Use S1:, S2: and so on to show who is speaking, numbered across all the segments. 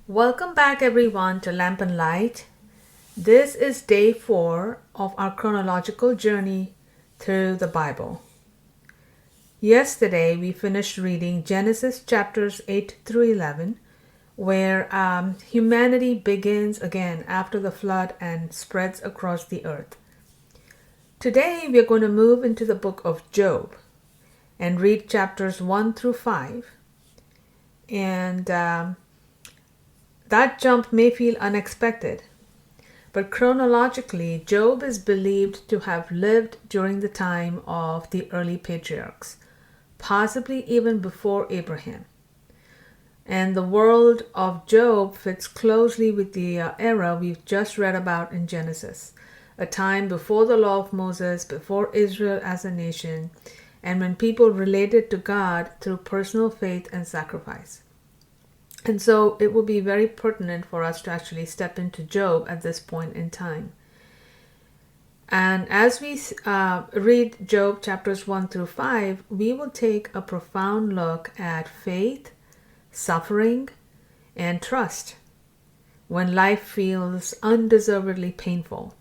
S1: Welcome back, everyone, to Lamp and Light. This is day 4 of our chronological journey through the Bible. Yesterday, we finished reading Genesis chapters 8 through 11, where humanity begins again after the flood and spreads across the earth. Today, we are going to move into the book of Job and read chapters 1 through 5. And that jump may feel unexpected, but chronologically, Job is believed to have lived during the time of the early patriarchs, possibly even before Abraham. And the world of Job fits closely with the era we've just read about in Genesis, a time before the law of Moses, before Israel as a nation, and when people related to God through personal faith and sacrifice. And so it will be very pertinent for us to actually step into Job at this point in time. And as we read Job chapters 1 through 5, we will take a profound look at faith, suffering, and trust when life feels undeservedly painful.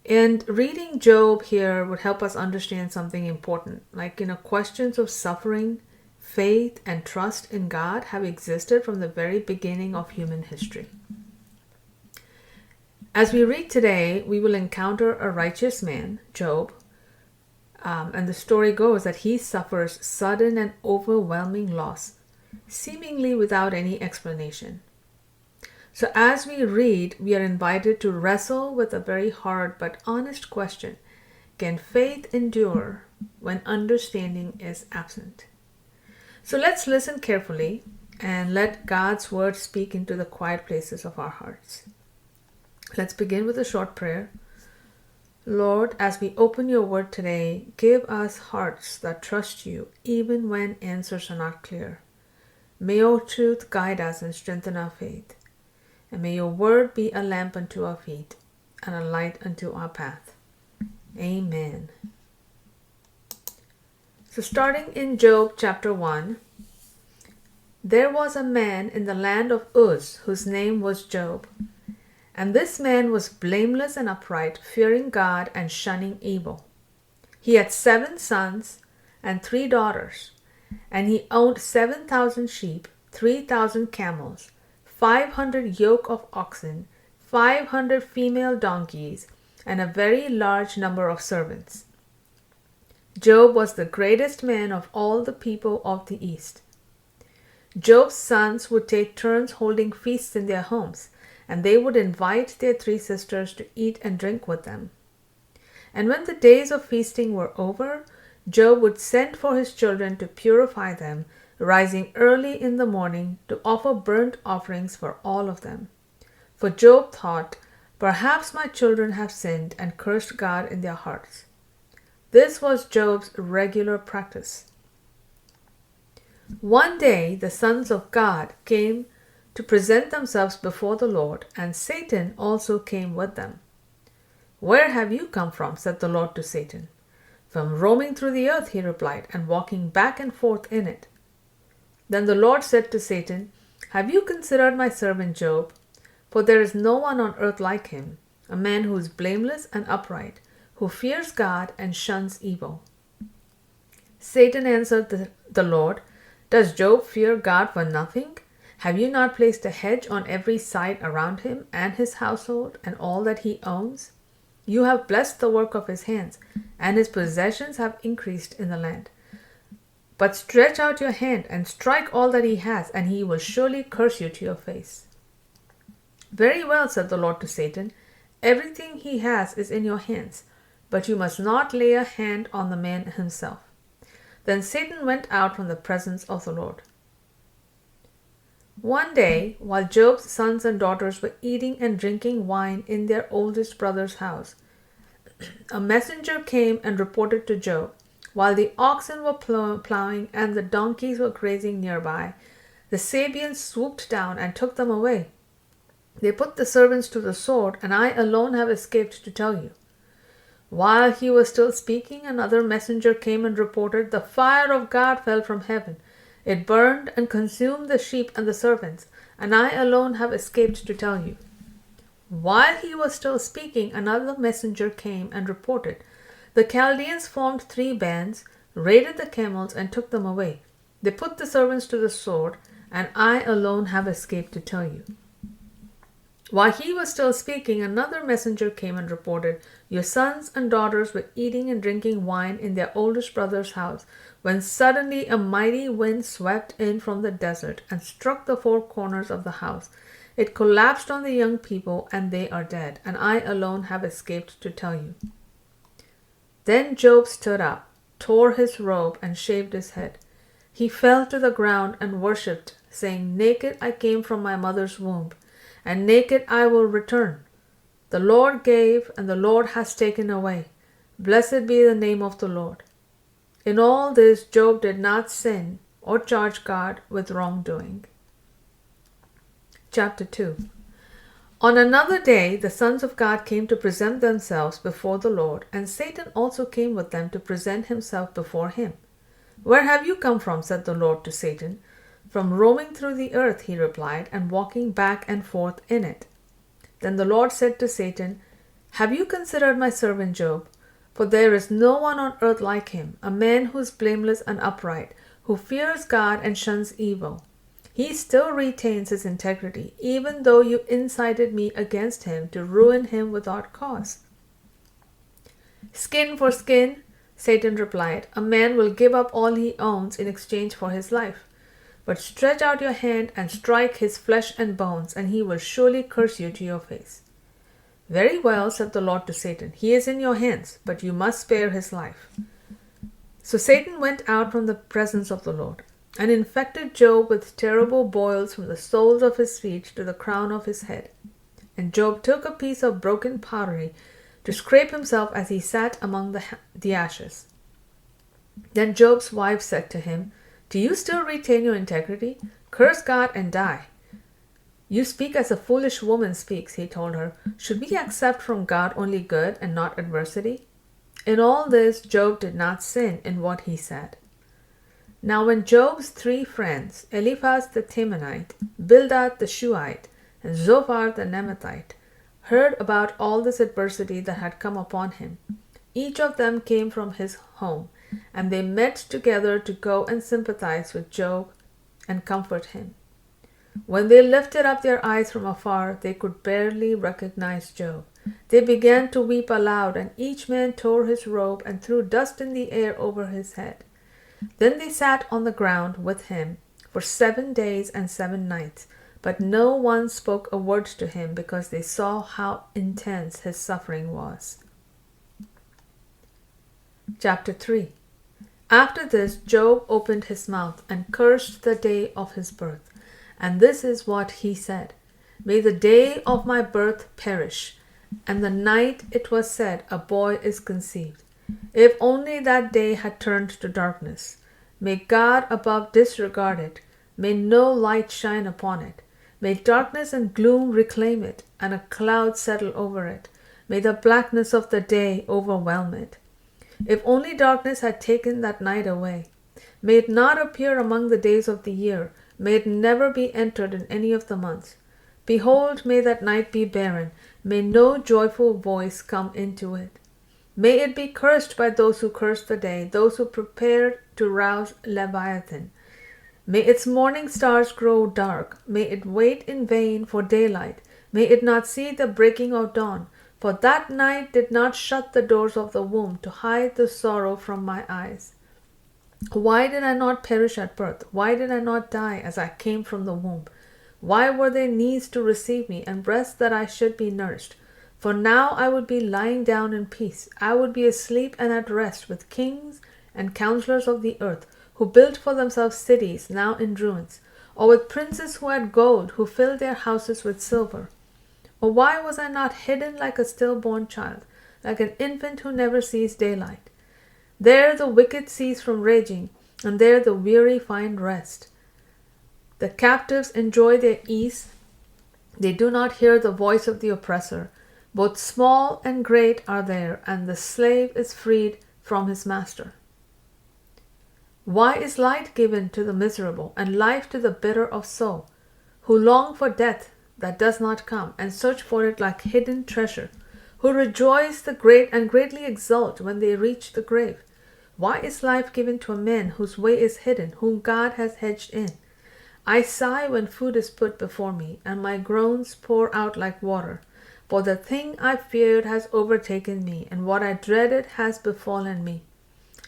S1: And reading Job here would help us understand something important, like, questions of suffering, faith, and trust in God have existed from the very beginning of human history. As we read today, we will encounter a righteous man, Job, and the story goes that he suffers sudden and overwhelming loss, seemingly without any explanation. So as we read, we are invited to wrestle with a very hard but honest question. Can faith endure when understanding is absent? So let's listen carefully and let God's word speak into the quiet places of our hearts. Let's begin with a short prayer. Lord, as we open your word today, give us hearts that trust you even when answers are not clear. May your truth guide us and strengthen our faith. And may your word be a lamp unto our feet and a light unto our path. Amen. So starting in Job chapter 1, there was a man in the land of Uz whose name was Job. And this man was blameless and upright, fearing God and shunning evil. He had 7 sons and 3 daughters, and he owned 7,000 sheep, 3,000 camels, 500 yoke of oxen, 500 female donkeys, and a very large number of servants. Job was the greatest man of all the people of the East. Job's sons would take turns holding feasts in their homes, and they would invite their 3 sisters to eat and drink with them. And when the days of feasting were over, Job would send for his children to purify them, rising early in the morning to offer burnt offerings for all of them. For Job thought, "Perhaps my children have sinned and cursed God in their hearts." This was Job's regular practice. One day the sons of God came to present themselves before the Lord, and Satan also came with them. "Where have you come from?" said the Lord to Satan. "From roaming through the earth," he replied, "and walking back and forth in it." Then the Lord said to Satan, "Have you considered my servant Job? For there is no one on earth like him, a man who is blameless and upright, who fears God and shuns evil." Satan answered the Lord, "Does Job fear God for nothing? Have you not placed a hedge on every side around him and his household and all that he owns? You have blessed the work of his hands, and his possessions have increased in the land. But stretch out your hand and strike all that he has, and he will surely curse you to your face." "Very well," said the Lord to Satan, "everything he has is in your hands, but you must not lay a hand on the man himself." Then Satan went out from the presence of the Lord. One day, while Job's sons and daughters were eating and drinking wine in their oldest brother's house, a messenger came and reported to Job, while the oxen were plowing and the donkeys were grazing nearby, the Sabeans swooped down and took them away. They put the servants to the sword, and I alone have escaped to tell you. While he was still speaking, another messenger came and reported, "The fire of God fell from heaven It burned and consumed the sheep and the servants, and I alone have escaped to tell you." While he was still speaking, another messenger came and reported, "The Chaldeans formed 3 bands, raided the camels, and took them away. They put the servants to the sword, and I alone have escaped to tell you." While he was still speaking, another messenger came and reported, "Your sons and daughters were eating and drinking wine in their oldest brother's house, when suddenly a mighty wind swept in from the desert and struck the 4 corners of the house. It collapsed on the young people, and they are dead, and I alone have escaped to tell you." Then Job stood up, tore his robe, and shaved his head. He fell to the ground and worshipped, saying, "Naked I came from my mother's womb, and naked I will return. The Lord gave, and the Lord has taken away. Blessed be the name of the Lord." In all this, Job did not sin or charge God with wrongdoing. Chapter 2. On another day, the sons of God came to present themselves before the Lord, and Satan also came with them to present himself before him. "Where have you come from?" said the Lord to Satan. "From roaming through the earth," he replied, "and walking back and forth in it." Then the Lord said to Satan, "Have you considered my servant Job? For there is no one on earth like him, a man who is blameless and upright, who fears God and shuns evil. He still retains his integrity, even though you incited me against him to ruin him without cause." "Skin for skin," Satan replied. "A man will give up all he owns in exchange for his life. But stretch out your hand and strike his flesh and bones, and he will surely curse you to your face." "Very well," said the Lord to Satan. "He is in your hands, but you must spare his life." So Satan went out from the presence of the Lord, and infected Job with terrible boils from the soles of his feet to the crown of his head. And Job took a piece of broken pottery to scrape himself as he sat among the ashes. Then Job's wife said to him, "Do you still retain your integrity? Curse God and die." "You speak as a foolish woman speaks," he told her. "Should we accept from God only good and not adversity?" In all this, Job did not sin in what he said. Now when Job's 3 friends, Eliphaz the Temanite, Bildad the Shuhite, and Zophar the Naamathite, heard about all this adversity that had come upon him, each of them came from his home, and they met together to go and sympathize with Job and comfort him. When they lifted up their eyes from afar, they could barely recognize Job. They began to weep aloud, and each man tore his robe and threw dust in the air over his head. Then they sat on the ground with him for 7 days and 7 nights, but no one spoke a word to him, because they saw how intense his suffering was. Chapter 3. After this, Job opened his mouth and cursed the day of his birth. And this is what he said: "May the day of my birth perish, and the night it was said, a boy is conceived. If only that day had turned to darkness. May God above disregard it. May no light shine upon it. May darkness and gloom reclaim it, and a cloud settle over it. May the blackness of the day overwhelm it. If only darkness had taken that night away. May it not appear among the days of the year. May it never be entered in any of the months. Behold, may that night be barren. May no joyful voice come into it. May it be cursed by those who curse the day, those who prepare to rouse Leviathan. May its morning stars grow dark. May it wait in vain for daylight. May it not see the breaking of dawn. For that night did not shut the doors of the womb to hide the sorrow from my eyes. Why did I not perish at birth? Why did I not die as I came from the womb? Why were there knees to receive me, and breasts that I should be nursed? For now I would be lying down in peace. I would be asleep and at rest with kings and counselors of the earth, who built for themselves cities now in ruins, or with princes who had gold, who filled their houses with silver. Or why was I not hidden like a stillborn child, like an infant who never sees daylight? There the wicked cease from raging, and there the weary find rest. The captives enjoy their ease. They do not hear the voice of the oppressor. Both small and great are there, and the slave is freed from his master. Why is light given to the miserable, and life to the bitter of soul, who long for death that does not come, and search for it like hidden treasure, who rejoice the great and greatly exult when they reach the grave? Why is life given to a man whose way is hidden, whom God has hedged in? I sigh when food is put before me, and my groans pour out like water. For the thing I feared has overtaken me, and what I dreaded has befallen me.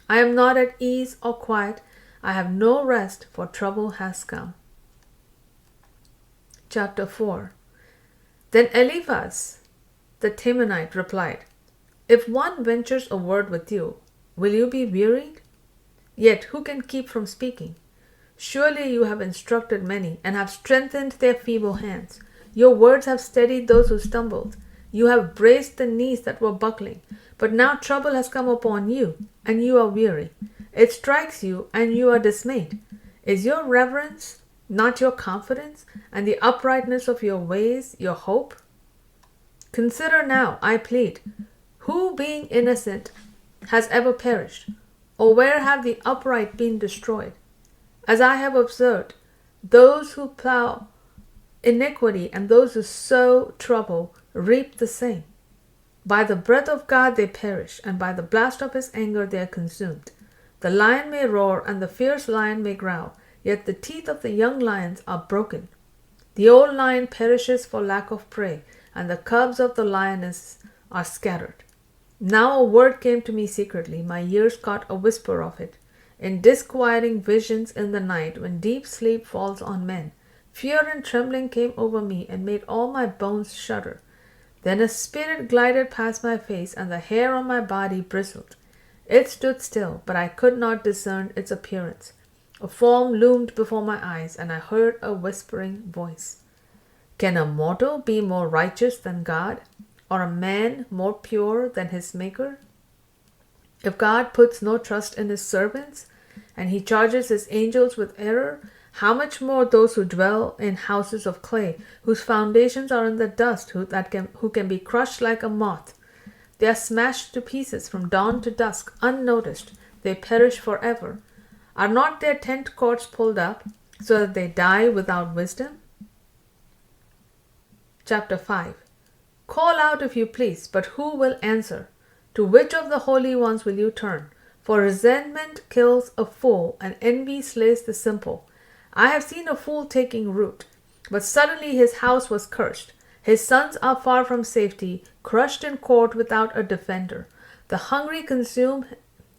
S1: I am not at ease or quiet. I have no rest, for trouble has come. Chapter 4. Then Eliphaz the Temanite replied, If one ventures a word with you, will you be wearied? Yet who can keep from speaking? Surely you have instructed many, and have strengthened their feeble hands. Your words have steadied those who stumbled. You have braced the knees that were buckling. But now trouble has come upon you, and you are weary. It strikes you, and you are dismayed. Is your reverence not your confidence, and the uprightness of your ways your hope? Consider now, I plead, who being innocent has ever perished, or where have the upright been destroyed? As I have observed, those who plow iniquity and those who sow trouble reap the same. By the breath of God they perish, and by the blast of his anger they are consumed. The lion may roar, and the fierce lion may growl, yet the teeth of the young lions are broken. The old lion perishes for lack of prey, and the cubs of the lioness are scattered. Now a word came to me secretly, my ears caught a whisper of it. In disquieting visions in the night, when deep sleep falls on men, fear and trembling came over me and made all my bones shudder. Then a spirit glided past my face, and the hair on my body bristled. It stood still, but I could not discern its appearance. A form loomed before my eyes, and I heard a whispering voice. Can a mortal be more righteous than God, or a man more pure than his Maker? If God puts no trust in his servants, and he charges his angels with error, how much more those who dwell in houses of clay, whose foundations are in the dust, who can be crushed like a moth? They are smashed to pieces from dawn to dusk, unnoticed. They perish forever. Are not their tent cords pulled up, so that they die without wisdom? Chapter 5. Call out if you please, but who will answer? To which of the holy ones will you turn? For resentment kills a fool, and envy slays the simple. I have seen a fool taking root, but suddenly his house was cursed. His sons are far from safety, crushed in court without a defender. The hungry consume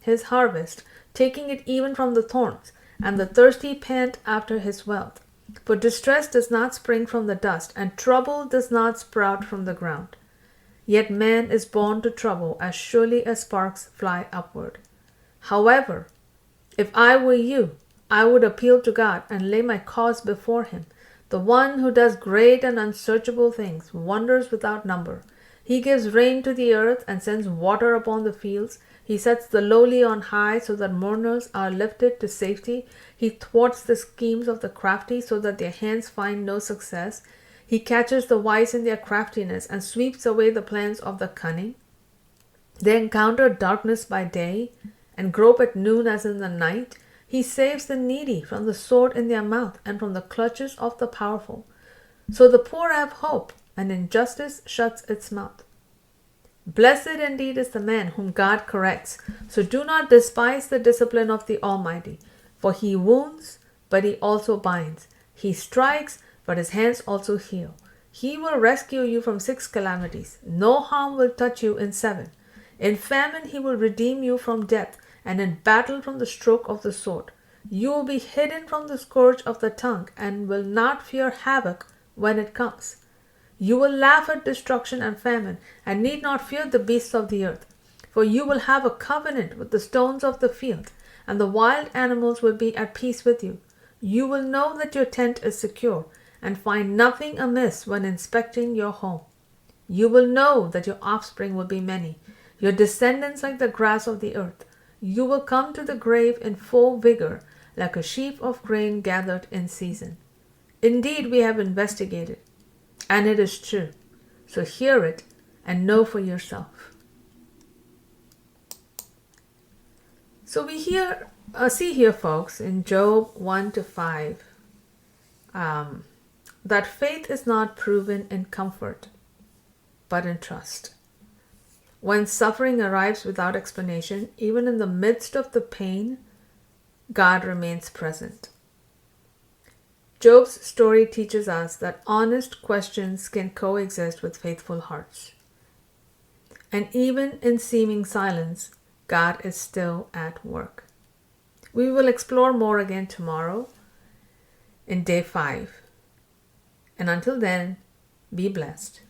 S1: his harvest, taking it even from the thorns, and the thirsty pant after his wealth. For distress does not spring from the dust, and trouble does not sprout from the ground. Yet man is born to trouble as surely as sparks fly upward. However, if I were you, I would appeal to God and lay my cause before him, the one who does great and unsearchable things, wonders without number. He gives rain to the earth and sends water upon the fields. He sets the lowly on high so that mourners are lifted to safety. He thwarts the schemes of the crafty so that their hands find no success. He catches the wise in their craftiness and sweeps away the plans of the cunning. They encounter darkness by day and grope at noon as in the night. He saves the needy from the sword in their mouth and from the clutches of the powerful. So the poor have hope, and injustice shuts its mouth. Blessed indeed is the man whom God corrects. So do not despise the discipline of the Almighty. For he wounds, but he also binds. He strikes, but his hands also heal. He will rescue you from 6 calamities. No harm will touch you in 7. In famine he will redeem you from death, and in battle from the stroke of the sword. You will be hidden from the scourge of the tongue, and will not fear havoc when it comes. You will laugh at destruction and famine, and need not fear the beasts of the earth. For you will have a covenant with the stones of the field, and the wild animals will be at peace with you. You will know that your tent is secure, and find nothing amiss when inspecting your home. You will know that your offspring will be many, your descendants like the grass of the earth. You will come to the grave in full vigor, like a sheaf of grain gathered in season. Indeed, we have investigated, and it is true. So hear it and know for yourself. So we hear See here, folks, in Job 1 to 5, that faith is not proven in comfort, but in trust. When suffering arrives without explanation, even in the midst of the pain, God remains present. Job's story teaches us that honest questions can coexist with faithful hearts. And even in seeming silence, God is still at work. We will explore more again tomorrow in day 5. And until then, be blessed.